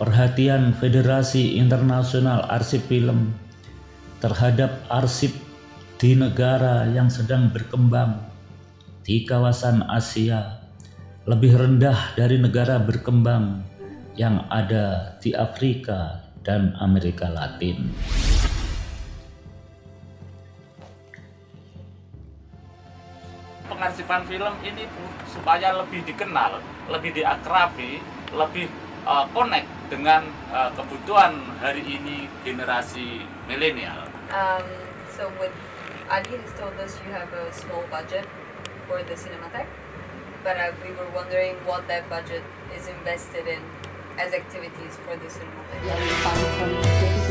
perhatian Federasi Internasional Arsip Film terhadap arsip di negara yang sedang berkembang di kawasan Asia lebih rendah dari negara berkembang yang ada di Afrika dan Amerika Latin. Pengarsipan film ini supaya lebih dikenal, lebih diakrabi, lebih connect dengan kebutuhan hari ini generasi milenial. So what Adi has told us, you have a small budget for the Cinematheque, but we were wondering what that budget is invested in as activities for the Cinematheque. Yeah, we found some critical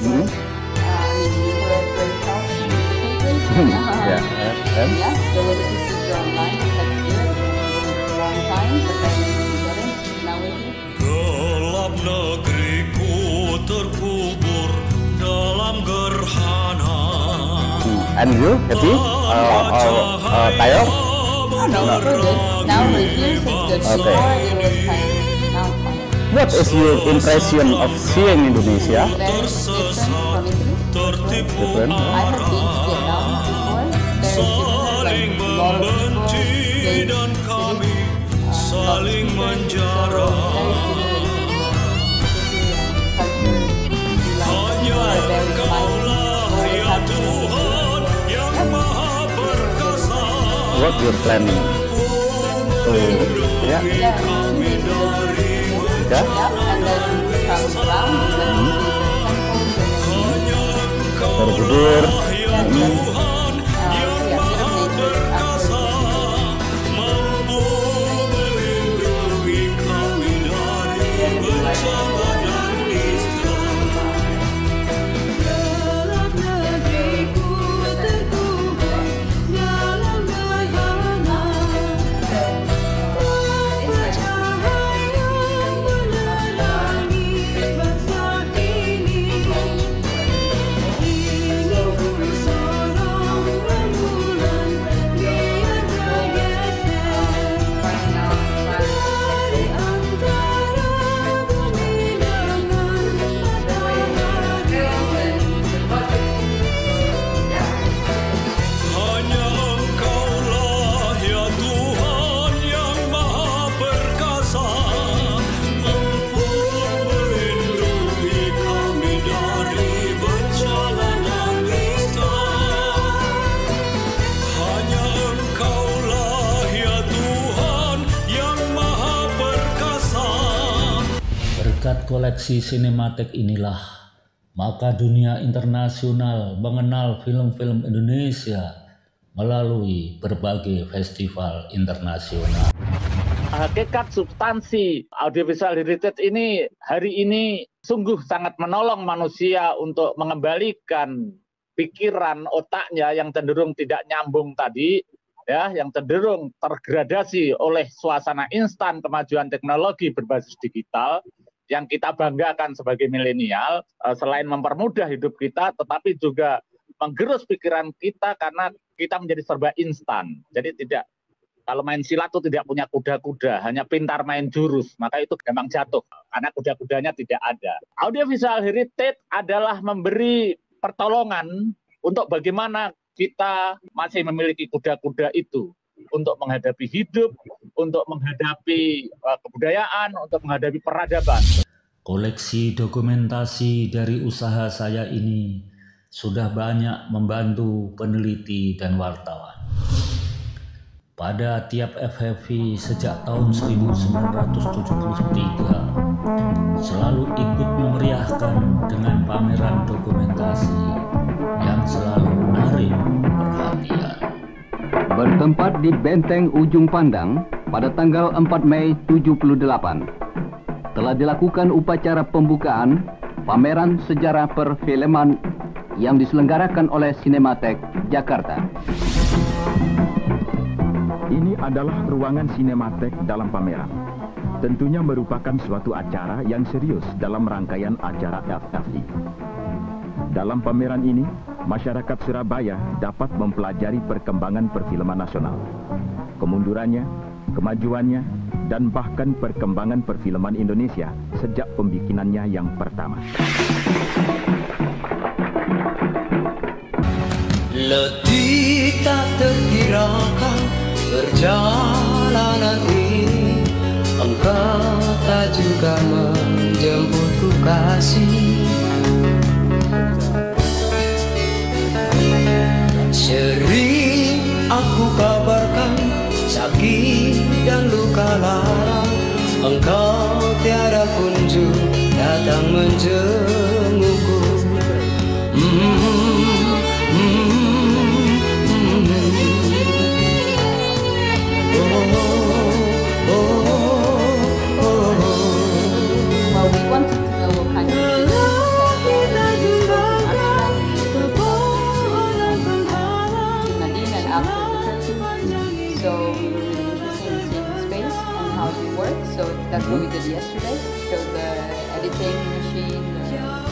things. We were very proud of Yeah, yeah, there was a procedure online, we had to do it for a long time, but then we got it, now we're here. Gelap negeriku terkubur dalam gerhana. And you happy? Tired? Oh no, we're good. Now we're here, so it's good. Okay. Before it was tired, now it's fine. What is your impression of seeing Indonesia? Very different from Italy. Different? I have been to Vietnam before. Very different, like a lot of people, big cities, saling menjara. Hanya Engkaulah ya Tuhan yang Maha Perkasa. What your plan? Yeah. Yeah, and then travel around and then Borobudur. Koleksi Cinematheque inilah maka dunia internasional mengenal film-film Indonesia melalui berbagai festival internasional. Hakikat substansi audiovisual heritage ini hari ini sungguh sangat menolong manusia untuk mengembalikan pikiran otaknya yang cenderung tidak nyambung tadi, ya, yang cenderung tergradasi oleh suasana instan kemajuan teknologi berbasis digital yang kita banggakan sebagai milenial, selain mempermudah hidup kita, tetapi juga menggerus pikiran kita karena kita menjadi serba instan. Jadi kalau main silat itu tidak punya kuda-kuda, hanya pintar main jurus, maka itu gampang jatuh karena kuda-kudanya tidak ada. Audiovisual heritage adalah memberi pertolongan untuk bagaimana kita masih memiliki kuda-kuda itu untuk menghadapi hidup, untuk menghadapi kebudayaan, untuk menghadapi peradaban. Koleksi dokumentasi dari usaha saya ini sudah banyak membantu peneliti dan wartawan. Pada tiap FFV sejak tahun 1973 selalu ikut memeriahkan dengan pameran dokumentasi yang selalu menarik perhatian. Bertempat di Benteng Ujung Pandang pada tanggal 4 Mei 78 telah dilakukan upacara pembukaan pameran sejarah perfilman yang diselenggarakan oleh Cinematheque Jakarta. Ini adalah ruangan Cinematheque dalam pameran. Tentunya merupakan suatu acara yang serius dalam rangkaian acara FFI. Dalam pameran ini, masyarakat Surabaya dapat mempelajari perkembangan perfilman nasional, kemundurannya, kemajuannya, dan bahkan perkembangan perfilman Indonesia sejak pembikinannya yang pertama. Letih tak terkirakan perjalanan ini, engkau tak juga menjemputku kasih. Sering aku kabarkan sakit dan luka lara, engkau tiada kunjung datang menjengukku. Well, we wanted to know what kind of Nadine and after the curtain. So we were really interested in seeing the space and how they work. So that's what we did yesterday. Showed the editing machine, the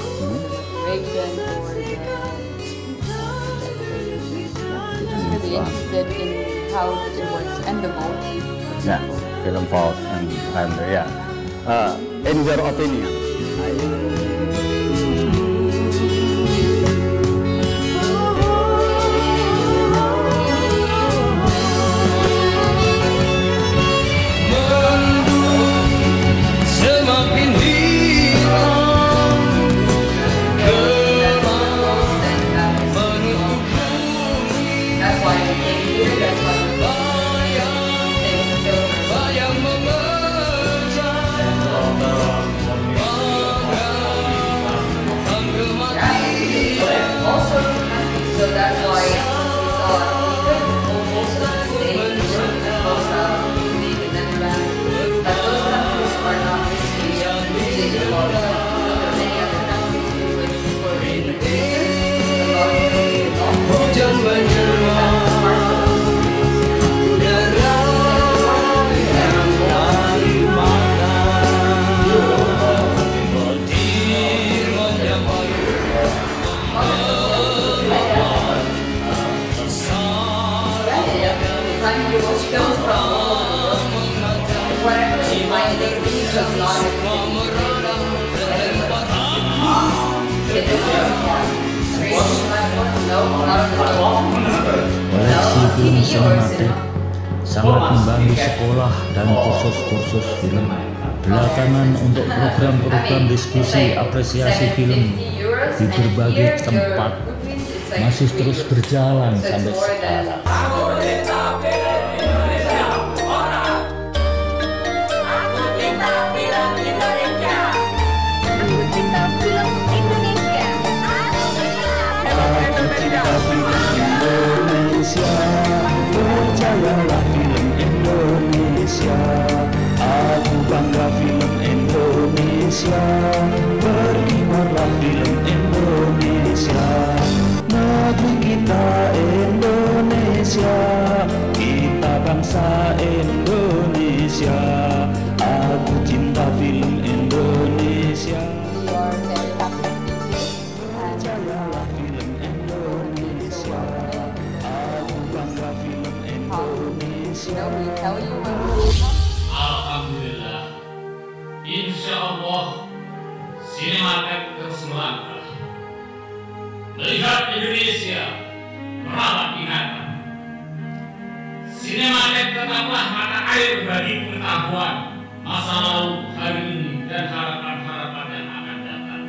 configuration for the just really interested in how it works and the mold. Yeah, film vault and yeah. In your opinion, semakin hilang gelap menutup bumi. That's why we came here. That's why we bayang memecah also so that's why we thought we could almost stay in Europe and also leave the Netherlands. But those countries are not history music about there are many other countries in which for reasons about whatever she finds, they really just not Koleksi film Cinematheque sangat membantu sekolah dan kursus-kursus film. Belakangan untuk program-program diskusi apresiasi film di berbagai tempat masih terus berjalan sampai sekarang. Indonesia, berkibarlah film Indonesia. Negeri kita Indonesia, kita bangsa Indonesia. Aku cinta film Indonesia. Percayalah film Indonesia, aku bangga film Indonesia. Alhamdulillah, insya Allah Sinematek terus melangkah. Melihat Indonesia merawat ingatan, Sinematek tetaplah mata air bagi pengetahuan masa lalu, hari ini, dan harapan-harapan yang akan datang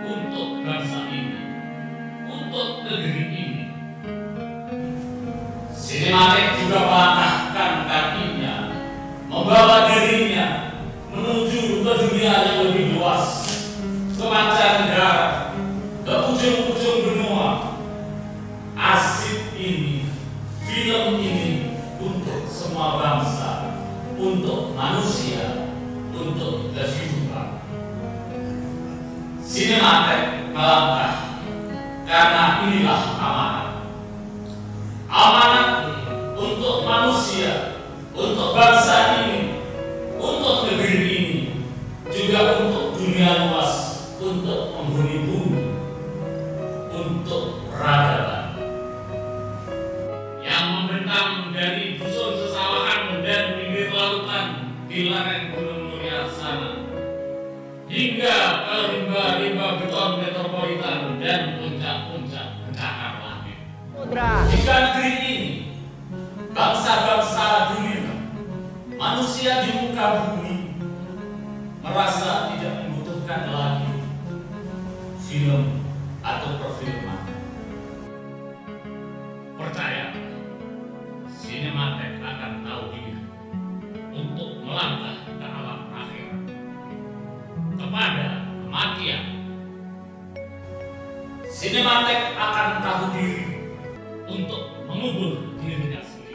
untuk bangsa ini, untuk negeri ini. Sinematek juga melangkahkan kakinya, membawa dirinya menuju ke dunia yang lebih luas, ke mancanegara, ke ujung-ujung benua. Arsip ini, film ini untuk semua bangsa, untuk manusia, untuk kehidupan. Sinematek melangkah karena inilah amanat. Amanat untuk manusia, untuk bangsa ini, untuk negeri ini, juga untuk dunia luas, untuk penghuni bumi, untuk peradaban. Yang membentang dari dusun sesawahan dan pinggir lautan di lereng Gunung Muria sana, hingga ke rimba-rimba beton metropolitan dan puncak-puncak pencakar langit. Jika negeri ini, bangsa-bangsa dunia, manusia di muka bumi merasa tidak membutuhkan lagi film atau perfilman, percaya, Sinematek akan tahu diri untuk melangkah ke alam akhirat, kepada kematian. Sinematek akan tahu diri untuk mengubur dirinya sendiri.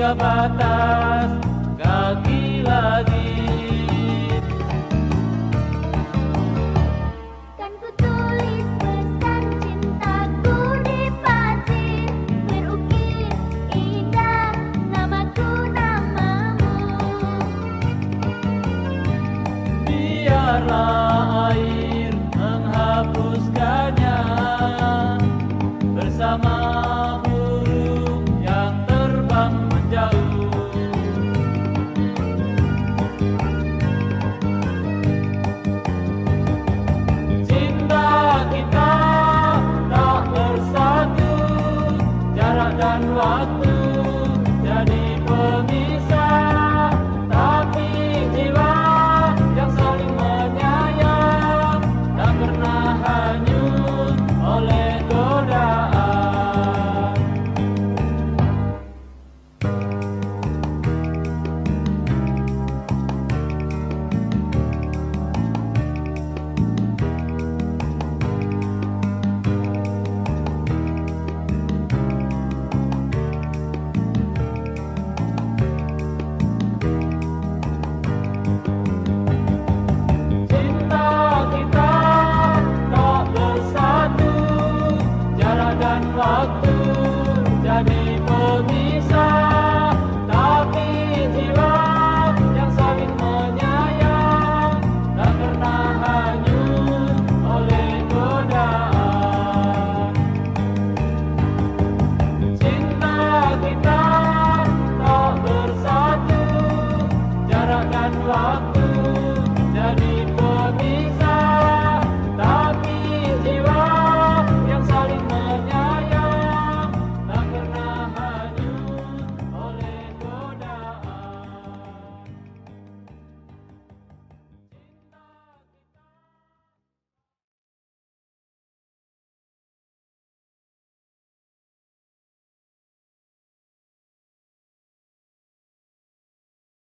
Batang